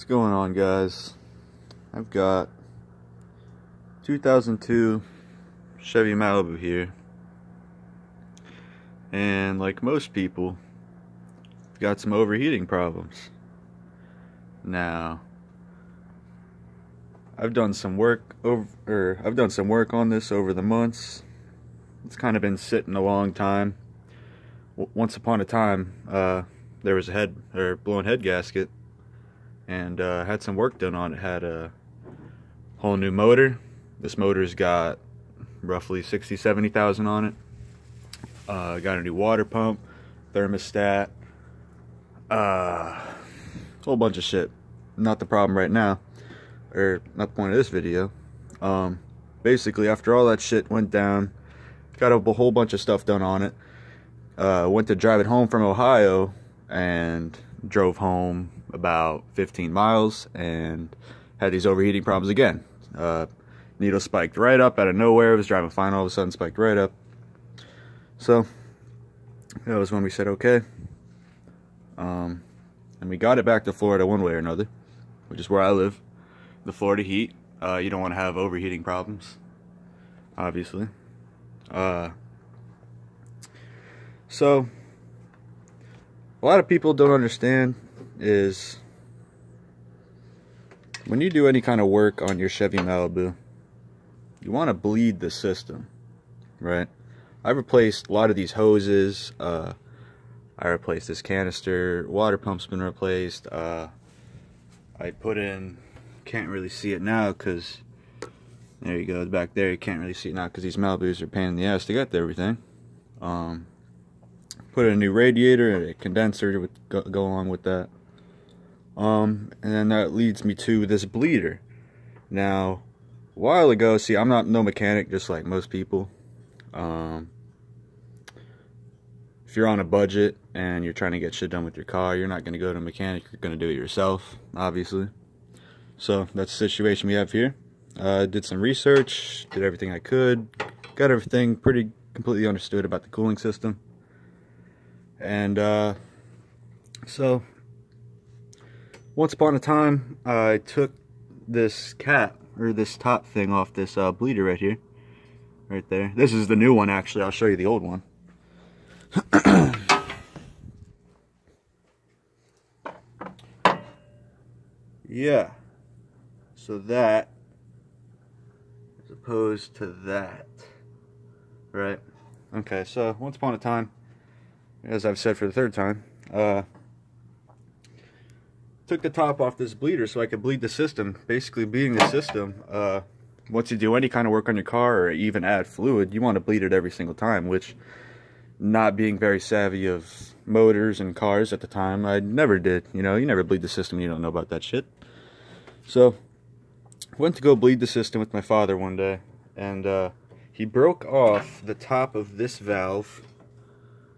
What's going on, guys? I've got 2002 Chevy Malibu here, and like most people, I've got some overheating problems. Now, I've done some work on this over the months. It's kind of been sitting a long time. Once upon a time, there was a blown head gasket, and had some work done on it. Had a whole new motor. This motor's got roughly 70,000 on it. Got a new water pump, thermostat, a whole bunch of shit. Not the problem right now, or not the point of this video. Basically, after all that shit went down, got a whole bunch of stuff done on it. Went to drive it home from Ohio, and drove home about 15 miles and had these overheating problems again. Needle spiked right up out of nowhere. I was driving fine, all of a sudden spiked right up. So that was when we said okay, and we got it back to Florida one way or another, which is where I live. The Florida heat, you don't want to have overheating problems, obviously. So a lot of people don't understand is when you do any kind of work on your Chevy Malibu, you want to bleed the system, right? I replaced a lot of these hoses. I replaced this canister. Water pump's been replaced. I put in, can't really see it now because there you go, back there. You can't really see it now because these Malibus are a pain in the ass to get to everything. Put in a new radiator and a condenser would go along with that. And then that leads me to this bleeder. Now, a while ago, see, I'm no mechanic, just like most people. If you're on a budget and you're trying to get shit done with your car, you're not going to go to a mechanic, you're going to do it yourself, obviously. So that's the situation we have here. Did some research, did everything I could, got everything pretty completely understood about the cooling system. And so once upon a time, I took this cap, or this top thing, off this bleeder right here, right there. This is the new one, actually. I'll show you the old one. Yeah, so that as opposed to that, right? Okay, so once upon a time, as I've said for the third time, took the top off this bleeder so I could bleed the system. Basically, bleeding the system, once you do any kind of work on your car or even add fluid, you want to bleed it every single time, which, not being very savvy of motors and cars at the time, I never did. You know, you never bleed the system, you don't know about that shit. So, went to go bleed the system with my father one day, and he broke off the top of this valve,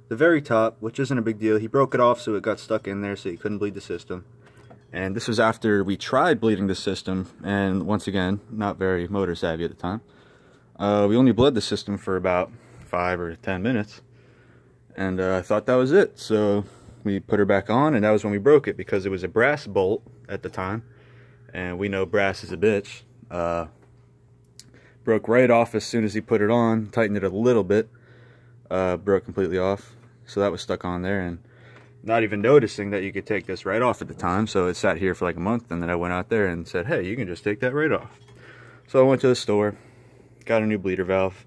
the very top, which isn't a big deal. He broke it off so it got stuck in there so he couldn't bleed the system. And this was after we tried bleeding the system, and once again, not very motor savvy at the time. We only bled the system for about 5 or 10 minutes, and I thought that was it. So we put her back on, and that was when we broke it, because it was a brass bolt at the time, and we know brass is a bitch. Broke right off as soon as he put it on, tightened it a little bit, broke completely off. So that was stuck on there, and not even noticing that you could take this right off at the time. So it sat here for like a month, and then I went out there and said, hey, you can just take that right off. So I went to the store, got a new bleeder valve,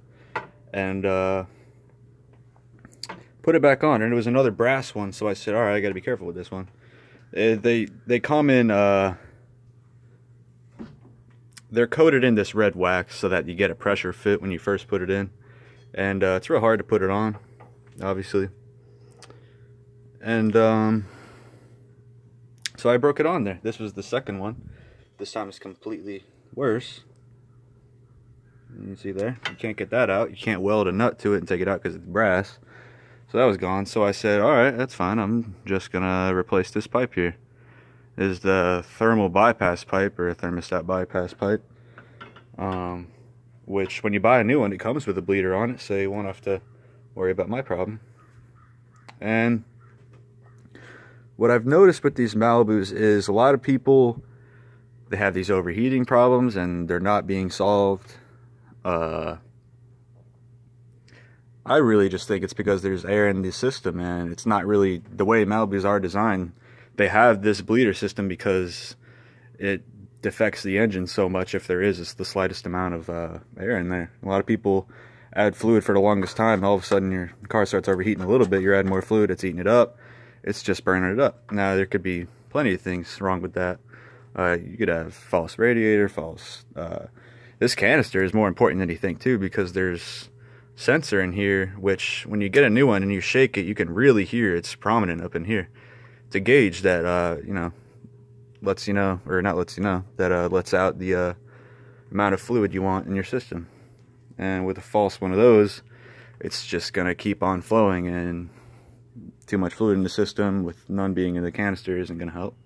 and put it back on, and it was another brass one. So I said, all right, I got to be careful with this one. They come in, they're coated in this red wax so that you get a pressure fit when you first put it in, and it's real hard to put it on, obviously. And so I broke it on there. This was the second one. This time it's completely worse. You see there? You can't get that out. You can't weld a nut to it and take it out because it's brass. So that was gone. So I said, alright, that's fine. I'm just going to replace this pipe here. This is the thermal bypass pipe, or a thermostat bypass pipe. Which, when you buy a new one, it comes with a bleeder on it, so you won't have to worry about my problem. And what I've noticed with these Malibus is a lot of people, they have these overheating problems and they're not being solved. I really just think it's because there's air in the system, and it's not really the way Malibus are designed. They have this bleeder system because it defects the engine so much if there is the slightest amount of air in there. A lot of people add fluid for the longest time. All of a sudden your car starts overheating a little bit, you're adding more fluid, it's eating it up, it's just burning it up. Now there could be plenty of things wrong with that. You could have false radiator, this canister is more important than you think too, because there's sensor in here, which when you get a new one and you shake it, you can really hear it's prominent up in here. It's a gauge that you know, lets you know, or not lets you know, that lets out the amount of fluid you want in your system. And with a false one of those, it's just gonna keep on flowing, and too much fluid in the system with none being in the canister isn't gonna help.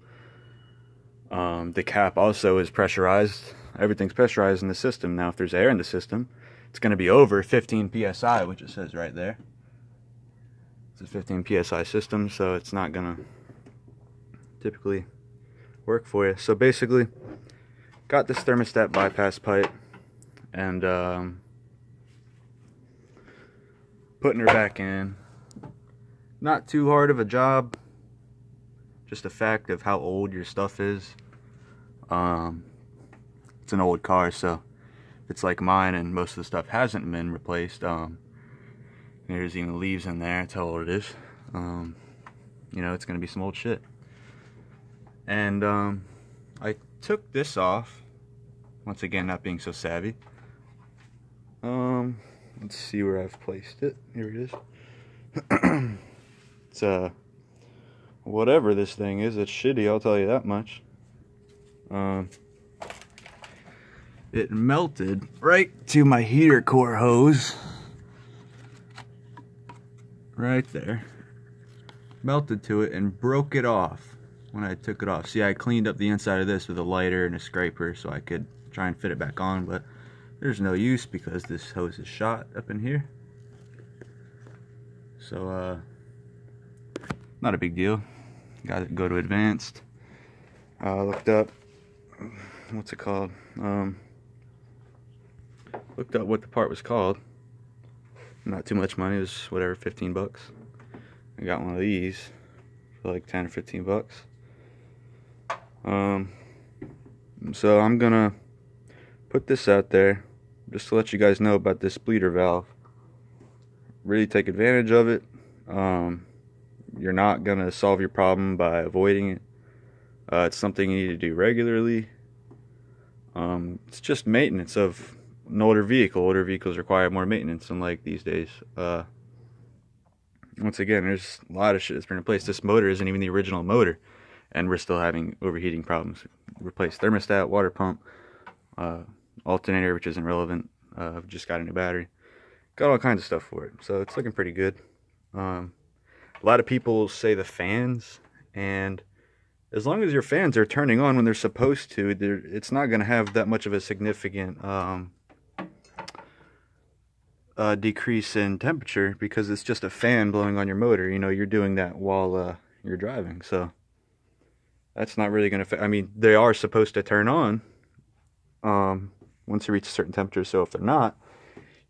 The cap also is pressurized. Everything's pressurized in the system. Now if there's air in the system, it's going to be over 15 psi, which it says right there. It's a 15 psi system, so it's not going to typically work for you. So basically, got this thermostat bypass pipe, and putting her back in. Not too hard of a job, just a fact of how old your stuff is. It's an old car, so it's like mine and most of the stuff hasn't been replaced. There's even leaves in there, that's how old it is. You know, it's gonna be some old shit. And I took this off, once again not being so savvy. Let's see where I've placed it. Here it is. It's whatever this thing is, it's shitty, I'll tell you that much. It melted right to my heater core hose. Right there. Melted to it and broke it off when I took it off. See, I cleaned up the inside of this with a lighter and a scraper so I could try and fit it back on, but there's no use because this hose is shot up in here. So, not a big deal. Got to go to advanced. Looked up, what's it called? Looked up what the part was called. Not too much money, it was whatever, 15 bucks. I got one of these for like 10 or 15 bucks. So I'm gonna put this out there just to let you guys know about this bleeder valve. Really take advantage of it. You're not gonna solve your problem by avoiding it. It's something you need to do regularly. It's just maintenance of an older vehicle. Older vehicles require more maintenance, unlike these days. Once again, there's a lot of shit that's been replaced. This motor isn't even the original motor, and we're still having overheating problems. Replaced thermostat, water pump, alternator, which isn't relevant. I've just got a new battery. Got all kinds of stuff for it, so it's looking pretty good. A lot of people say the fans, and as long as your fans are turning on when they're supposed to, it's not going to have that much of a significant decrease in temperature, because it's just a fan blowing on your motor. You know, you're doing that while you're driving, so that's not really going to. I mean, they are supposed to turn on once you reach a certain temperature. So if they're not,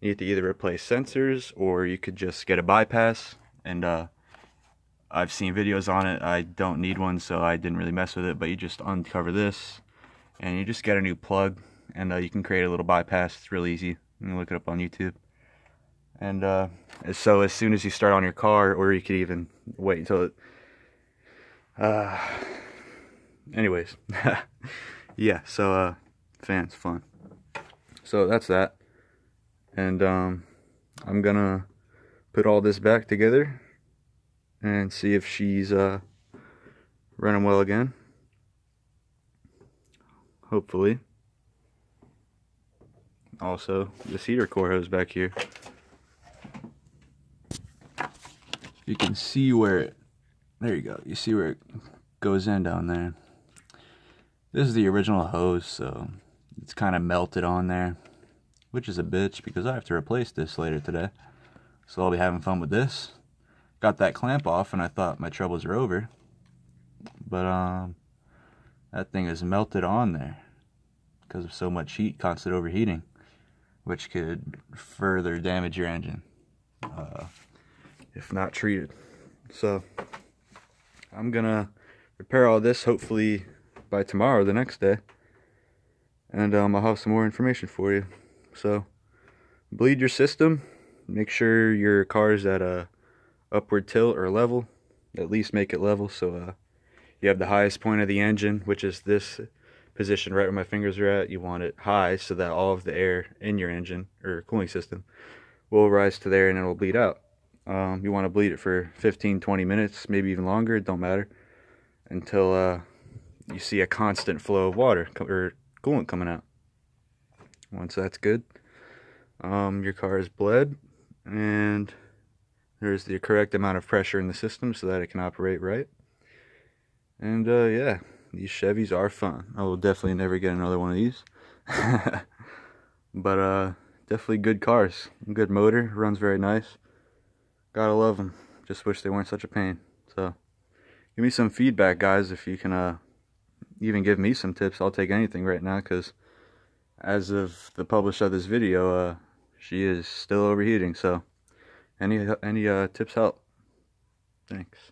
you need to either replace sensors, or you could just get a bypass. And I've seen videos on it. I don't need one, so I didn't really mess with it. But you just uncover this, and you just get a new plug, and you can create a little bypass. It's real easy. You can look it up on YouTube. And so as soon as you start on your car, or you could even wait until it... anyways. Yeah, so fans, fun. So that's that. And I'm gonna put all this back together and see if she's running well again. Hopefully. Also, this heater core hose back here, you can see where it, there you go, you see where it goes in down there. This is the original hose, so it's kind of melted on there, which is a bitch because I have to replace this later today. So I'll be having fun with this. Got that clamp off and I thought my troubles are over. but that thing is melted on there because of so much heat, constant overheating, which could further damage your engine if not treated. So I'm gonna repair all this hopefully by tomorrow, the next day, and I'll have some more information for you. So bleed your system, make sure your car's at a upward tilt or level, at least make it level, so you have the highest point of the engine, which is this position right where my fingers are at. You want it high so that all of the air in your engine or cooling system will rise to there and it'll bleed out. You want to bleed it for 15-20 minutes, maybe even longer, it don't matter, until you see a constant flow of water or coolant coming out. Once that's good, your car is bled and there's the correct amount of pressure in the system so that it can operate right. And yeah, these Chevys are fun. I will definitely never get another one of these. But definitely good cars. Good motor, runs very nice. Gotta love them. Just wish they weren't such a pain. So give me some feedback, guys, if you can even give me some tips. I'll take anything right now, because as of the publish of this video, she is still overheating. So any tips help. Thanks.